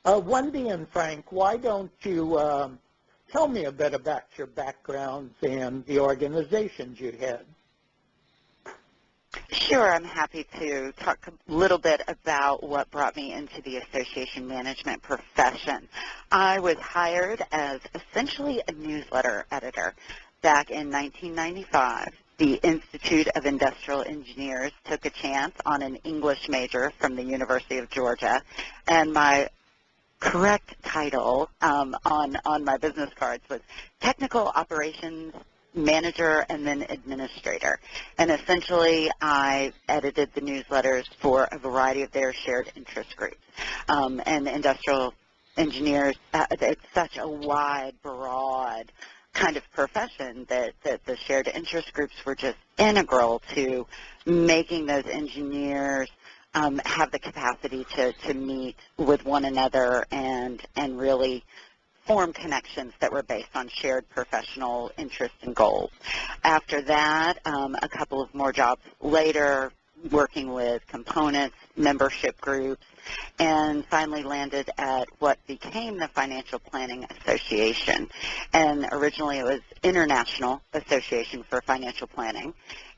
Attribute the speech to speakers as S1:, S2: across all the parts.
S1: Wendy and Frank, why don't you tell me a bit about your backgrounds and the organizations you had?
S2: Sure, I'm happy to talk a little bit about what brought me into the association management profession. I was hired as essentially a newsletter editor back in 1995. The Institute of Industrial Engineers took a chance on an English major from the University of Georgia, and my correct title on my business cards was Technical Operations Manager and then Administrator. And essentially, I edited the newsletters for a variety of their shared interest groups. And industrial engineers, it's such a wide, broad kind of profession that the shared interest groups were just integral to making those engineers have the capacity to meet with one another and really form connections that were based on shared professional interests and goals. After that, a couple of more jobs later, working with components, membership groups, and finally landed at what became the Financial Planning Association. And originally it was International Association for Financial Planning.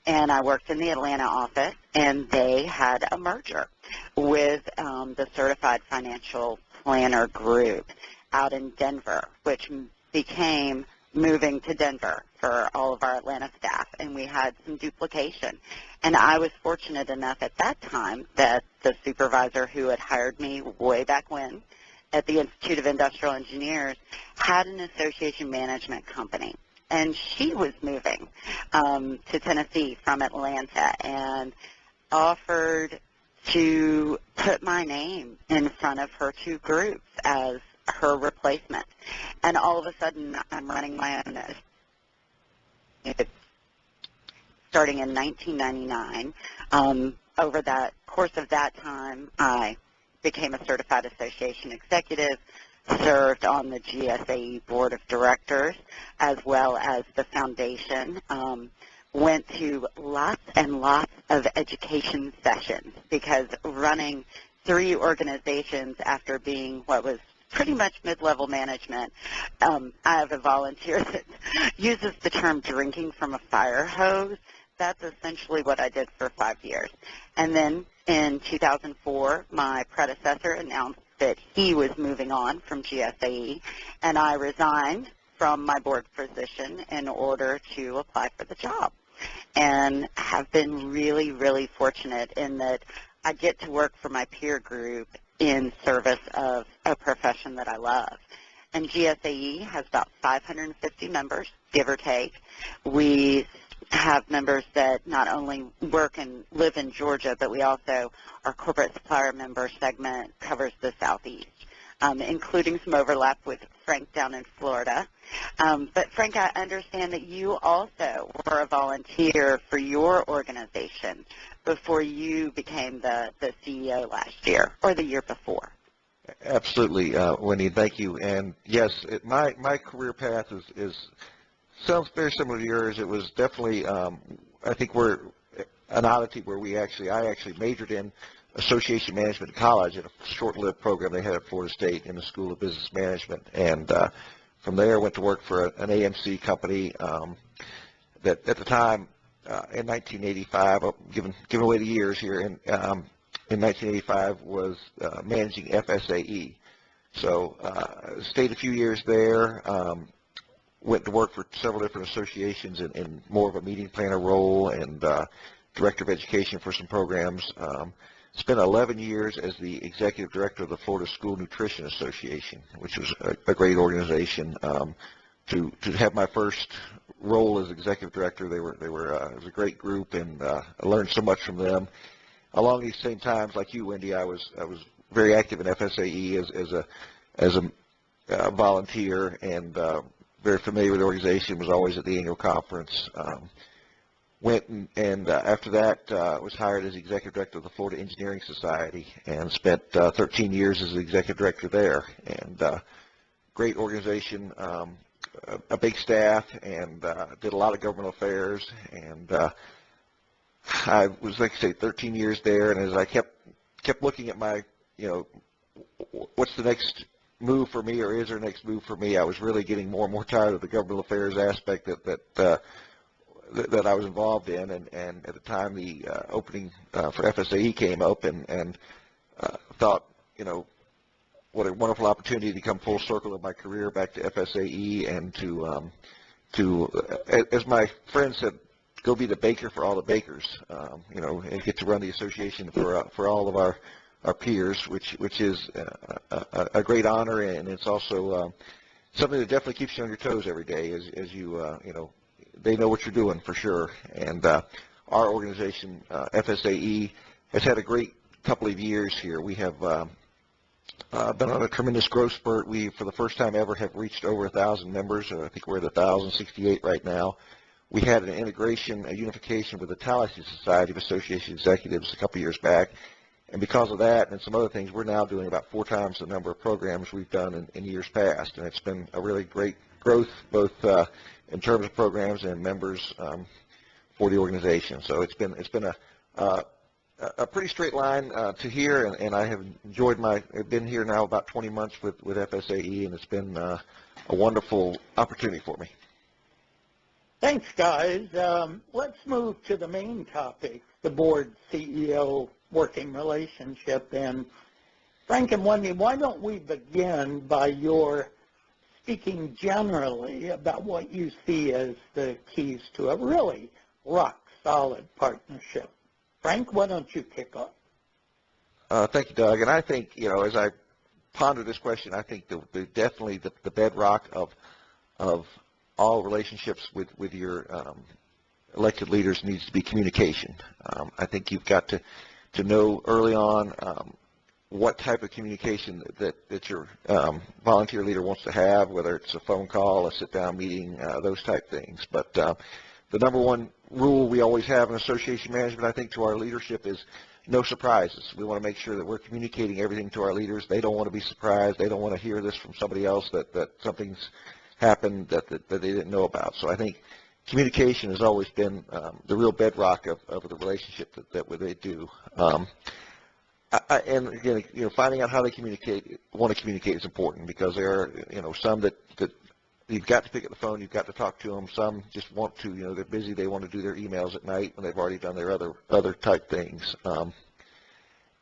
S2: And I worked in the Atlanta office, and they had a merger with the Certified Financial Planner Group out in Denver, which became moving to Denver for all of our Atlanta staff, and we had some duplication. And I was fortunate enough at that time that the supervisor who had hired me way back when at the Institute of Industrial Engineers had an association management company. And she was moving to Tennessee from Atlanta and offered to put my name in front of her two groups as her replacement. And all of a sudden, I'm running my own starting in 1999. Over that course of that time, I became a certified association executive, served on the GSAE board of directors as well as the foundation, went to lots and lots of education sessions because running 3 organizations after being what was pretty much mid-level management, I have a volunteer that uses the term drinking from a fire hose. That's essentially what I did for 5 years. And then in 2004, my predecessor announced that he was moving on from GSAE, and I resigned from my board position in order to apply for the job. And have been really, really fortunate in that I get to work for my peer group in service of a profession that I love. And GSAE has about 550 members, give or take. We have members that not only work and live in Georgia, but we also, our corporate supplier member segment covers the Southeast, including some overlap with Frank down in Florida. But Frank, I understand that you also were a volunteer for your organization before you became the CEO last year or the year before.
S3: Absolutely, Wendy, thank you. And yes, my career path sounds very similar to yours. It was definitely, I think we're an oddity where I actually majored in association management in college at a short-lived program they had at Florida State in the School of Business Management. And from there, I went to work for an AMC company that at the time, in 1985, giving away the years here, in 1985 was managing FSAE. So stayed a few years there, went to work for several different associations in more of a meeting planner role and director of education for some programs. Spent 11 years as the executive director of the Florida School Nutrition Association, which was a great organization. To have my first role as executive director, it was a great group, and I learned so much from them. Along these same times, like you, Wendy, I was very active in FSAE as a volunteer and very familiar with the organization. Was always at the annual conference. Went and after that was hired as executive director of the Florida Engineering Society and spent 13 years as the executive director there. And great organization, a big staff, and did a lot of government affairs. And I was, like I say, 13 years there. And as I kept looking at my what's the next move for me, or is there a next move for me? I was really getting more and more tired of the government affairs aspect that I was involved in, and at the time the opening for FSAE came up, and thought, what a wonderful opportunity to come full circle of my career back to FSAE, and to as my friend said, go be the baker for all the bakers, and get to run the association for all of our peers, which is a great honor, and it's also something that definitely keeps you on your toes every day, as you they know what you're doing for sure. And our organization, FSAE, has had a great couple of years here. We have been on a tremendous growth spurt. We, for the first time ever, have reached over 1,000 members. I think we're at 1,068 right now. We had an integration, a unification with the Tallahassee Society of Association Executives a couple of years back. And because of that and some other things, we're now doing about 4 times the number of programs we've done in years past. And it's been a really great growth, both in terms of programs and members for the organization. So it's been a pretty straight line to here, and I have enjoyed I've been here now about 20 months with FSAE, and it's been a wonderful opportunity for me.
S1: Thanks, guys. Let's move to the main topic, the board CEO working relationship. And Frank and Wendy, why don't we begin by your speaking generally about what you see as the keys to a really rock-solid partnership. Frank, why don't you kick off?
S3: Thank you, Doug. And I think, as I ponder this question, I think definitely the bedrock of all relationships with your elected leaders needs to be communication. I think you've got to know early on what type of communication that your volunteer leader wants to have, whether it's a phone call, a sit-down meeting, those type things. But the number one rule we always have in association management, I think, to our leadership is no surprises. We want to make sure that we're communicating everything to our leaders. They don't want to be surprised. They don't want to hear this from somebody else that something's happened that they didn't know about. So I think communication has always been the real bedrock of the relationship that they do. And again, finding out how they want to communicate is important, because there are, some that you've got to pick up the phone, you've got to talk to them. Some just want to, they're busy, they want to do their emails at night when they've already done their other type things. And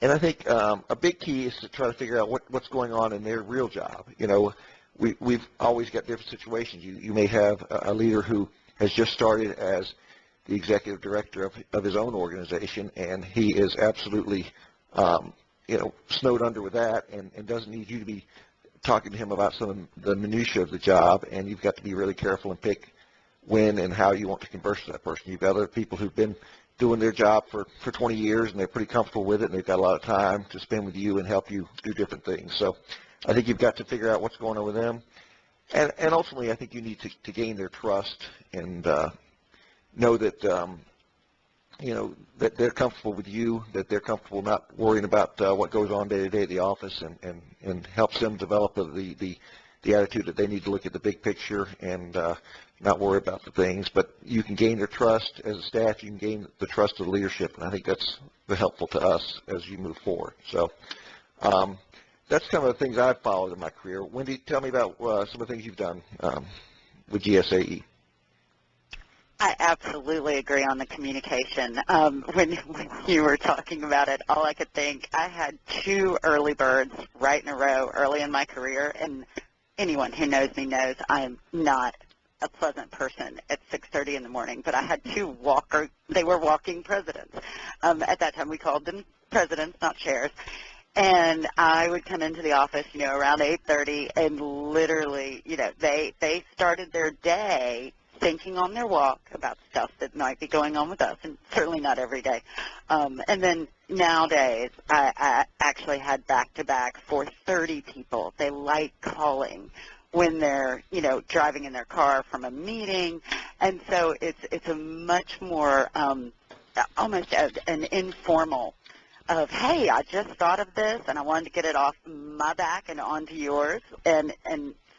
S3: I think a big key is to try to figure out what's going on in their real job. We've always got different situations. You may have a leader who has just started as the executive director of his own organization, and he is absolutely snowed under with that, and doesn't need you to be talking to him about some of the minutiae of the job. And you've got to be really careful and pick when and how you want to converse with that person. You've got other people who've been doing their job for 20 years, and they're pretty comfortable with it, and they've got a lot of time to spend with you and help you do different things. So I think you've got to figure out what's going on with them. And ultimately, I think you need to gain their trust and know that, that they're comfortable with you, that they're comfortable not worrying about what goes on day to day at the office, and helps them develop the attitude that they need to look at the big picture and not worry about the things. But you can gain their trust as a staff. You can gain the trust of the leadership, and I think that's helpful to us as you move forward. So that's some of the things I've followed in my career. Wendy, tell me about some of the things you've done with GSAE.
S2: I absolutely agree on the communication. When you were talking about it, all I could think, I had 2 early birds right in a row early in my career, and anyone who knows me knows I'm not a pleasant person at 6:30 in the morning, but I had 2 they were walking presidents. At that time we called them presidents, not chairs. And I would come into the office, around 8:30, and literally, they started their day thinking on their walk about stuff that might be going on with us, and certainly not every day. And then nowadays, I actually had back-to-back for 30 people. They like calling when they're, driving in their car from a meeting. And so it's a much more almost an informal of, hey, I just thought of this, and I wanted to get it off my back and onto yours. And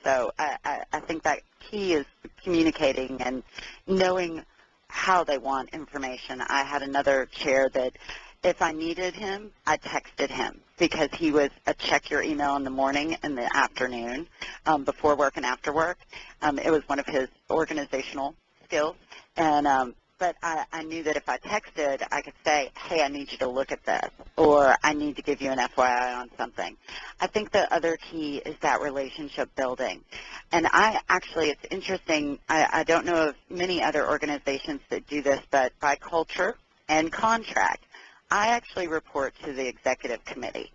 S2: so I think that key is communicating and knowing how they want information. I had another chair that if I needed him, I texted him because he was a check your email in the morning and the afternoon, before work and after work. It was one of his organizational skills. But I knew that if I texted, I could say, hey, I need you to look at this, or I need to give you an FYI on something. I think the other key is that relationship building. And it's interesting, I don't know of many other organizations that do this, but by culture and contract, I actually report to the executive committee.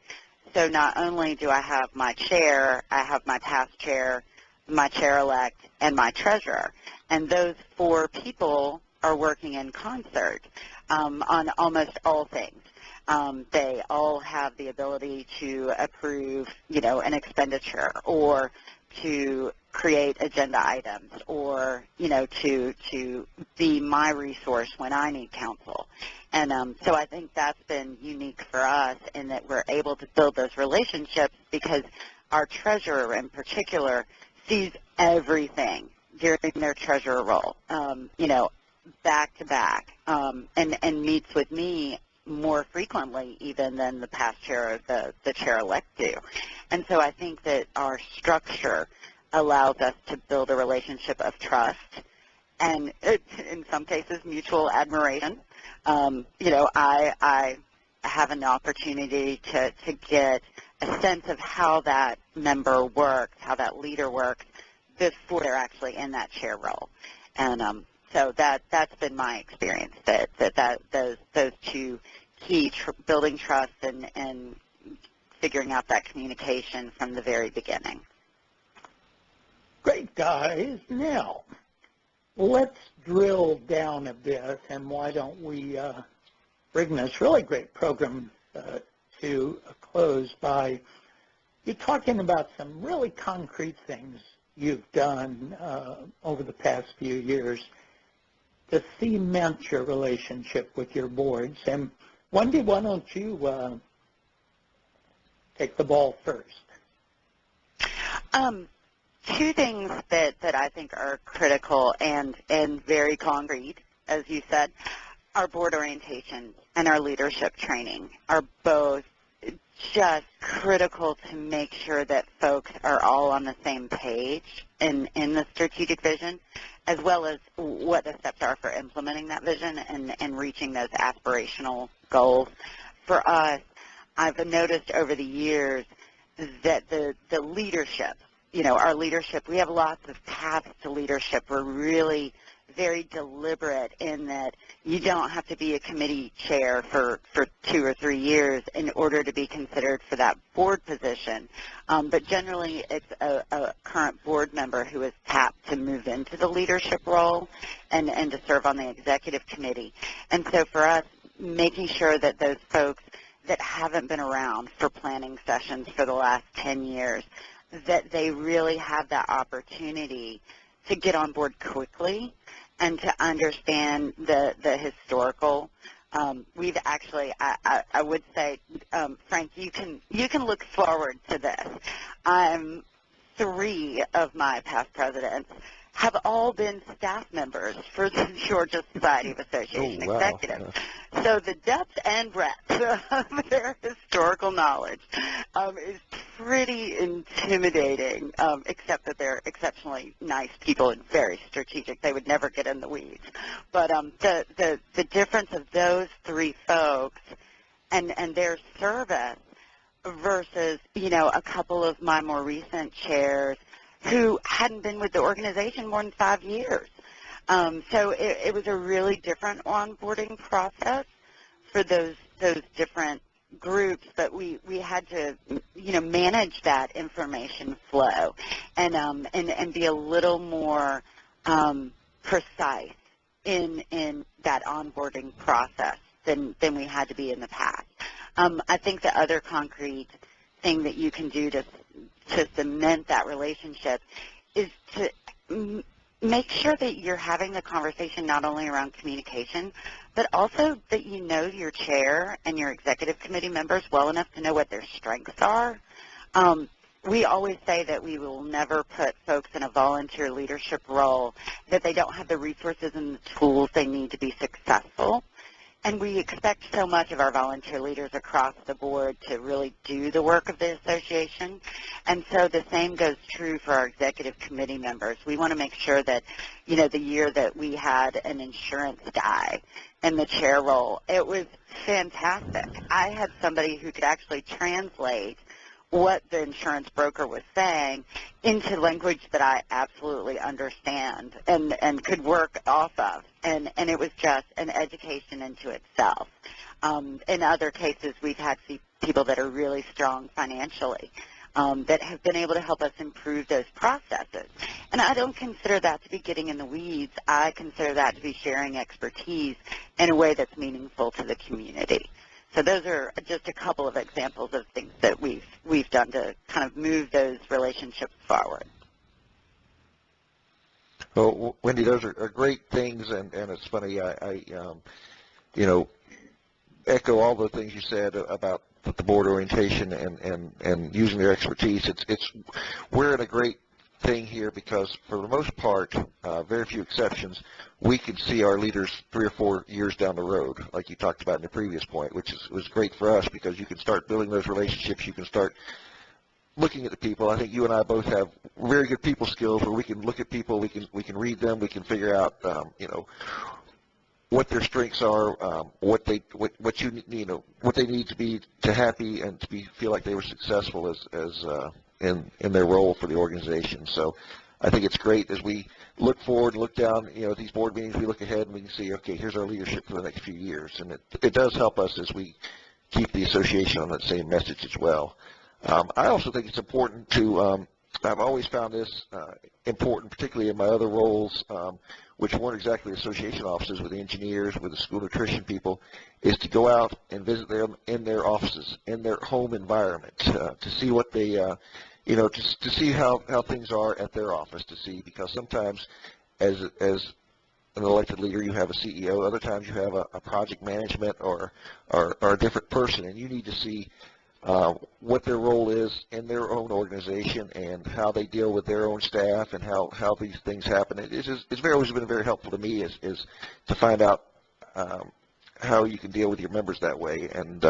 S2: So not only do I have my chair, I have my past chair, my chair-elect, and my treasurer. And those 4 people are working in concert on almost all things. They all have the ability to approve, an expenditure, or to create agenda items, or, to be my resource when I need counsel. And so I think that's been unique for us in that we're able to build those relationships because our treasurer in particular sees everything during their treasurer role, back to back, and meets with me more frequently even than the past chair or the chair-elect do. And so I think that our structure allows us to build a relationship of trust and, in some cases, mutual admiration. I have an opportunity to get a sense of how that member works, how that leader works, before they're actually in that chair role. And so that's been my experience, that those 2 key, building trust and figuring out that communication from the very beginning.
S1: Great, guys. Now, let's drill down a bit, and why don't we bring this really great program to a close by you talking about some really concrete things you've done over the past few years to cement your relationship with your boards. And Wendy, why don't you take the ball first?
S2: 2 things that I think are critical and very concrete, as you said, our board orientation and our leadership training are both just critical to make sure that folks are all on the same page in the strategic vision, as well as what the steps are for implementing that vision and reaching those aspirational goals. For us, I've noticed over the years that the leadership, our leadership, we have lots of paths to leadership. We're really very deliberate in that you don't have to be a committee chair for 2 or 3 years in order to be considered for that board position. But generally, it's a current board member who is tapped to move into the leadership role and to serve on the executive committee. And so for us, making sure that those folks that haven't been around for planning sessions for the last 10 years, that they really have that opportunity to get on board quickly and to understand the historical. We've actually, I would say, Frank, you can look forward to this. 3 of my past presidents have all been staff members for the Georgia Society of Association Executives. So the depth and breadth of their historical knowledge is pretty intimidating, except that they're exceptionally nice people and very strategic. They would never get in the weeds. But the difference of those 3 folks and their service versus, a couple of my more recent chairs who hadn't been with the organization more than 5 years. So it was a really different onboarding process for those different groups, but we had to, manage that information flow and be a little more precise in that onboarding process than we had to be in the past. I think the other concrete thing that you can do to cement that relationship is to make sure that you're having the conversation not only around communication, but also that you know your chair and your executive committee members well enough to know what their strengths are. We always say that we will never put folks in a volunteer leadership role that they don't have the resources and the tools they need to be successful. And we expect so much of our volunteer leaders across the board to really do the work of the association. And so the same goes true for our executive committee members. We want to make sure that, you know, the year that we had an insurance guy in the chair role, it was fantastic. I had somebody who could actually translate what the insurance broker was saying into language that I absolutely understand and could work off of. And it was just an education into itself. In other cases, we've had people that are really strong financially that have been able to help us improve those processes. And I don't consider that to be getting in the weeds. I consider that to be sharing expertise in a way that's meaningful to the community. So those are just a couple of examples of things that we've done to kind of move those relationships forward.
S3: Well, Wendy, those are great things, and it's funny. I you know, echo all the things you said about the board orientation and using their expertise. We're in a great thing here because, for the most part, very few exceptions, we can see our leaders 3 or 4 years down the road, like you talked about in the previous point, which was great for us because you can start building those relationships. You can start looking at the people. I think you and I both have very good people skills where we can look at people, we can read them, we can figure out, you know, what their strengths are, what they need to be to happy and to feel like they were successful as in their role for the organization. So I think it's great as we look forward, look down, you know, at these board meetings, we look ahead and we can see, okay, here's our leadership for the next few years. And it does help us as we keep the association on that same message as well. I also think it's important to, I've always found this important, particularly in my other roles, which weren't exactly association offices with engineers, with the school nutrition people, is to go out and visit them in their offices, in their home environment, to see what they, you know, to see how things are at their office, to see, because sometimes as an elected leader you have a CEO, other times you have a project management or a different person, and you need to see what their role is in their own organization and how they deal with their own staff and how these things happen. It's always been very helpful to me is to find out how you can deal with your members that way and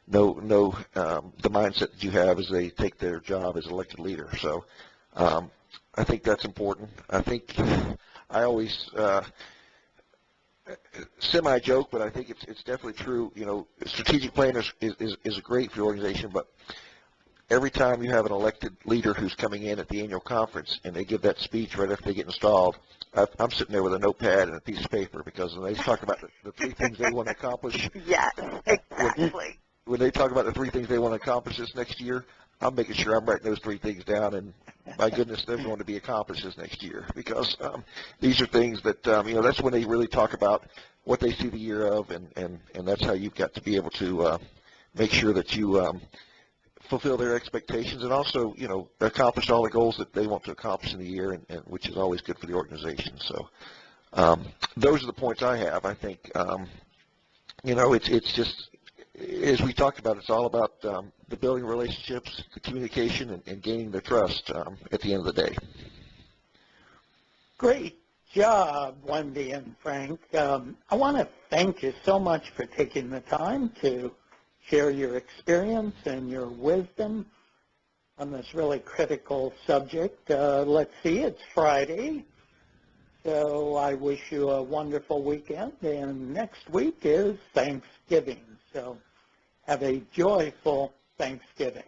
S3: know the mindset that you have as they take their job as elected leader. So I think that's important. I think I always semi-joke, but I think it's definitely true. You know, strategic plan is great for the organization, but every time you have an elected leader who's coming in at the annual conference and they give that speech right after they get installed, I'm sitting there with a notepad and a piece of paper because when they talk about the 3 things they want to accomplish.
S2: Yes, exactly.
S3: When they talk about the 3 things they want to accomplish this next year, I'm making sure I'm writing those 3 things down, and my goodness, they're going to be accomplished this next year because these are things that, you know, that's when they really talk about what they see the year of, and that's how you've got to be able to make sure that you fulfill their expectations and also, you know, accomplish all the goals that they want to accomplish in the year, and which is always good for the organization. So those are the points I have. I think, you know, it's just, as we talked about, it's all about the building relationships, the communication, and gaining their trust at the end of the day.
S1: Great job, Wendy and Frank. I want to thank you so much for taking the time to share your experience and your wisdom on this really critical subject. Let's see, it's Friday, so I wish you a wonderful weekend, and next week is Thanksgiving, so have a joyful Thanksgiving.